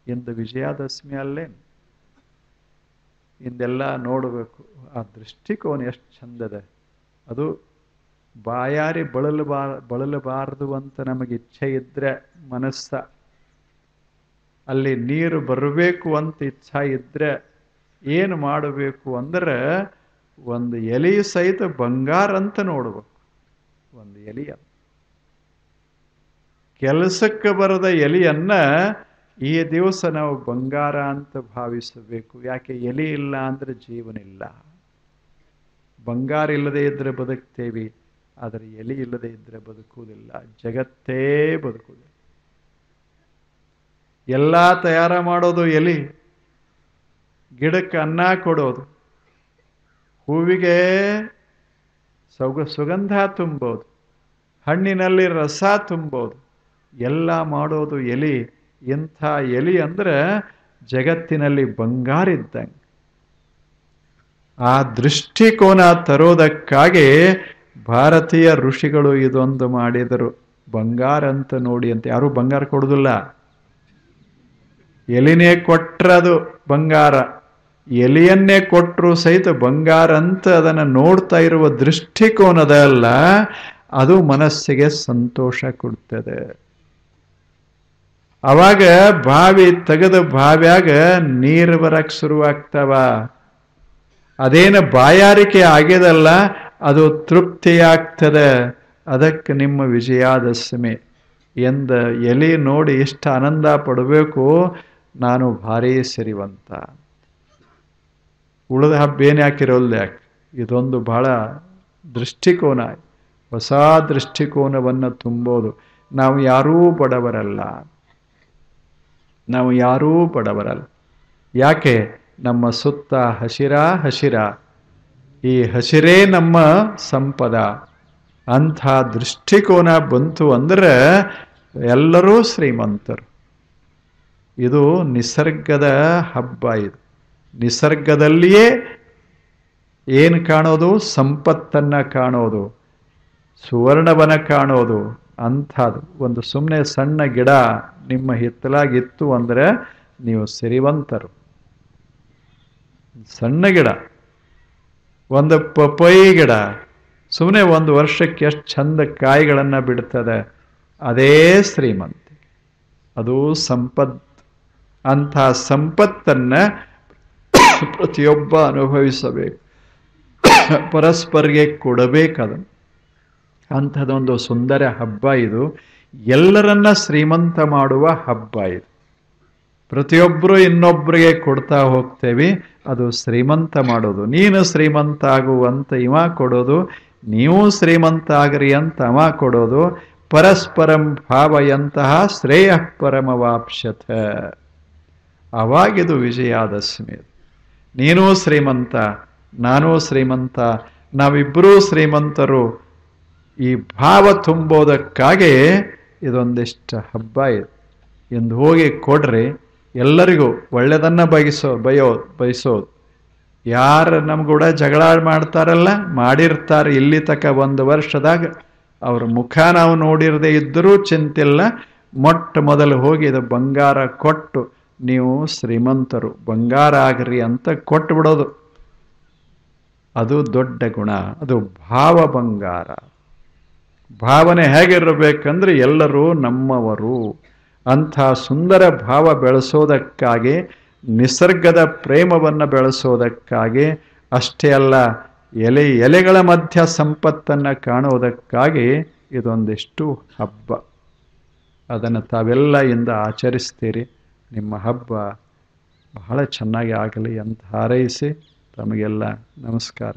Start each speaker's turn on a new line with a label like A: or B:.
A: ಇಂದು ವಿಜಯದಶಮಿ ಅಲ್ಲೇನು ಇಂದೆಲ್ಲ ನೋಡಬೇಕು. ಆ ದೃಷ್ಟಿಕೋನ ಎಷ್ಟು ಚಂದದ. ಅದು ಬಾಯಾರಿ ಬಳಲಬಾರದು ಅಂತ ನಮಗೆ ಇಚ್ಛೆ ಇದ್ರೆ ಮನಸ್ಸ ಅಲ್ಲಿ ನೀರು ಬರಬೇಕು ಅಂತ ಇಚ್ಛೆ ಇದ್ರೆ ಏನು ಮಾಡಬೇಕು ಅಂದ್ರೆ ಒಂದು ಎಲೆ ಸಹಿತ ಬಂಗಾರ ಅಂತ ನೋಡ್ಬೇಕು. ಒಂದು ಎಲೆಯ ಕೆಲಸಕ್ಕೆ ಬರದ ಎಲೆಯನ್ನ ಈ ದಿವಸ ನಾವು ಬಂಗಾರ ಅಂತ ಭಾವಿಸಬೇಕು. ಯಾಕೆ? ಎಲೆ ಇಲ್ಲ ಅಂದ್ರೆ ಜೀವನ ಇಲ್ಲ. ಬಂಗಾರ ಇಲ್ಲದೆ ಇದ್ರೆ ಬದುಕ್ತೇವೆ, ಆದರೆ ಎಲೆ ಇಲ್ಲದೆ ಇದ್ರೆ ಬದುಕುವುದಿಲ್ಲ. ಜಗತ್ತೇ ಬದುಕುವುದಿಲ್ಲ. ಎಲ್ಲ ತಯಾರ ಮಾಡೋದು ಎಲೆ, ಗಿಡಕ್ಕೆ ಅನ್ನ ಕೊಡೋದು, ಹೂವಿಗೆ ಸುಗಂಧ ತುಂಬೋದು, ಹಣ್ಣಿನಲ್ಲಿ ರಸ ತುಂಬೋದು, ಎಲ್ಲ ಮಾಡೋದು ಎಲೆ. ಇಂಥ ಎಲೆ ಅಂದ್ರೆ ಜಗತ್ತಿನಲ್ಲಿ ಬಂಗಾರ ಇದ್ದಂಗೆ. ಆ ದೃಷ್ಟಿಕೋನ ತರೋದಕ್ಕಾಗಿ ಭಾರತೀಯ ಋಷಿಗಳು ಇದೊಂದು ಮಾಡಿದರು. ಬಂಗಾರ ಅಂತ ನೋಡಿ ಅಂತ. ಯಾರೂ ಬಂಗಾರ ಕೊಡುವುದಿಲ್ಲ, ಎಲೆನೇ ಕೊಟ್ರದು ಬಂಗಾರ. ಎಲೆಯನ್ನೇ ಕೊಟ್ಟರು ಸಹಿತ ಬಂಗಾರ ಅಂತ ಅದನ್ನು ನೋಡ್ತಾ ಇರುವ ದೃಷ್ಟಿಕೋನದಲ್ಲ, ಅದು ಮನಸ್ಸಿಗೆ ಸಂತೋಷ ಕೊಡ್ತದೆ. ಅವಾಗ ಬಾವಿ ತೆಗೆದ ಬಾವ್ಯಾಗ ನೀರು ಬರಕ್ಕೆ ಶುರುವಾಗ್ತವ. ಅದೇನು ಬಾಯಾರಿಕೆ ಆಗ್ಯದಲ್ಲ, ಅದು ತೃಪ್ತಿಯಾಗ್ತದೆ. ಅದಕ್ಕೆ ನಿಮ್ಮ ವಿಜಯದಶಮಿ ಎಂದ ಎಲೆ ನೋಡಿ ಇಷ್ಟ ಆನಂದ ಪಡಬೇಕು. ನಾನು ಭಾರೀ ಸಿರಿವಂತ. ಉಳಿದ ಹಬ್ಬ ಏನು ಯಾಕಿರೋಲ್ಲ ಯಾಕೆ? ಇದೊಂದು ಬಹಳ ದೃಷ್ಟಿಕೋನ, ಹೊಸ ದೃಷ್ಟಿಕೋನವನ್ನು ತುಂಬೋದು. ನಾವು ಯಾರೂ ಬಡವರಲ್ಲ, ನಾವು ಯಾರೂ ಬಡವರಲ್ಲ. ಯಾಕೆ? ನಮ್ಮ ಸುತ್ತ ಹಸಿರ, ಈ ಹಸಿರೇ ನಮ್ಮ ಸಂಪದ. ಅಂಥ ದೃಷ್ಟಿಕೋನ ಬಂತು ಅಂದ್ರೆ ಎಲ್ಲರೂ ಶ್ರೀಮಂತರು. ಇದು ನಿಸರ್ಗದ ಹಬ್ಬ. ಇದು ನಿಸರ್ಗದಲ್ಲಿಯೇ ಏನು ಕಾಣೋದು? ಸಂಪತ್ತನ್ನು ಕಾಣೋದು, ಸುವರ್ಣವನ ಕಾಣೋದು. ಅಂಥದ್ದು ಒಂದು ಸುಮ್ಮನೆ ಸಣ್ಣ ಗಿಡ ನಿಮ್ಮ ಹಿತ್ತಲಾಗಿತ್ತು ಅಂದರೆ ನೀವು ಸಿರಿವಂತರು. ಸಣ್ಣ ಗಿಡ, ಒಂದು ಪಪ್ಪಾಯಿ ಗಿಡ ಸುಮ್ಮನೆ ಒಂದು ವರ್ಷಕ್ಕೆ ಎಷ್ಟು ಚಂದ ಕಾಯಿಗಳನ್ನು ಬಿಡ್ತದೆ. ಅದೇ ಶ್ರೀಮಂತಿ, ಅದು ಸಂಪತ್ತು. ಅಂಥ ಸಂಪತ್ತನ್ನು ಪ್ರತಿಯೊಬ್ಬ ಅನುಭವಿಸಬೇಕು, ಪರಸ್ಪರಿಗೆ ಕೊಡಬೇಕದನ್ನು. ಅಂಥದ್ದೊಂದು ಸುಂದರ ಹಬ್ಬ ಇದು. ಎಲ್ಲರನ್ನ ಶ್ರೀಮಂತ ಮಾಡುವ ಹಬ್ಬ ಇದು. ಪ್ರತಿಯೊಬ್ಬರು ಇನ್ನೊಬ್ಬರಿಗೆ ಕೊಡ್ತಾ ಹೋಗ್ತೇವೆ, ಅದು ಶ್ರೀಮಂತ ಮಾಡೋದು. ನೀನು ಶ್ರೀಮಂತ ಆಗುವಂತ ಇವ ಕೊಡೋದು, ನೀವು ಶ್ರೀಮಂತ ಆಗ್ರಿ ಅಂತ ಅವ ಕೊಡೋದು. ಪರಸ್ಪರಂ ಭಾವಯಂತಹ ಶ್ರೇಯ ಪರಮವಾಪ್ಸ್ಯಥ. ಅವಾಗಿದು ವಿಜಯದಶಮಿ. ನೀನೂ ಶ್ರೀಮಂತ, ನಾನೂ ಶ್ರೀಮಂತ, ನಾವಿಬ್ಬರೂ ಶ್ರೀಮಂತರು. ಈ ಭಾವ ತುಂಬೋದಕ್ಕಾಗಿ ಇದೊಂದಿಷ್ಟು ಹಬ್ಬ ಇದು. ಎಂದು ಹೋಗಿ ಕೊಡ್ರಿ, ಎಲ್ಲರಿಗೂ ಒಳ್ಳೆಯದನ್ನು ಬಯಸೋದು. ಯಾರು ನಮ್ಗೂಡ ಜಗಳ ಮಾಡ್ತಾರಲ್ಲ, ಮಾಡಿರ್ತಾರೆ ಇಲ್ಲಿ ತಕ ಒಂದು ವರ್ಷದಾಗ, ಅವ್ರ ಮುಖ ನಾವು ನೋಡಿರದೆ ಇದ್ದರೂ ಚಿಂತಿಲ್ಲ. ಮೊಟ್ಟ ಮೊದಲು ಹೋಗಿ ಇದು ಬಂಗಾರ ಕೊಟ್ಟು ನೀವು ಶ್ರೀಮಂತರು, ಬಂಗಾರ ಆಗ್ರಿ ಅಂತ ಕೊಟ್ಟು ಬಿಡೋದು. ಅದು ದೊಡ್ಡ ಗುಣ, ಅದು ಭಾವ ಬಂಗಾರ. ಭಾವನೆ ಹೇಗಿರಬೇಕಂದ್ರೆ ಎಲ್ಲರೂ ನಮ್ಮವರು. ಅಂಥ ಸುಂದರ ಭಾವ ಬೆಳೆಸೋದಕ್ಕಾಗಿ, ನಿಸರ್ಗದ ಪ್ರೇಮವನ್ನು ಬೆಳೆಸೋದಕ್ಕಾಗಿ, ಅಷ್ಟೇ ಅಲ್ಲ ಎಲೆಗಳ ಮಧ್ಯ ಸಂಪತ್ತನ್ನು ಕಾಣುವುದಕ್ಕಾಗಿ ಇದೊಂದಿಷ್ಟು ಹಬ್ಬ. ಅದನ್ನು ತಾವೆಲ್ಲ ಇಂದ ಆಚರಿಸ್ತೀರಿ. ನಿಮ್ಮ ಹಬ್ಬ ಬಹಳ ಚೆನ್ನಾಗಿ ಆಗಲಿ ಅಂತ ಹಾರೈಸಿ ತಮಗೆಲ್ಲ ನಮಸ್ಕಾರ.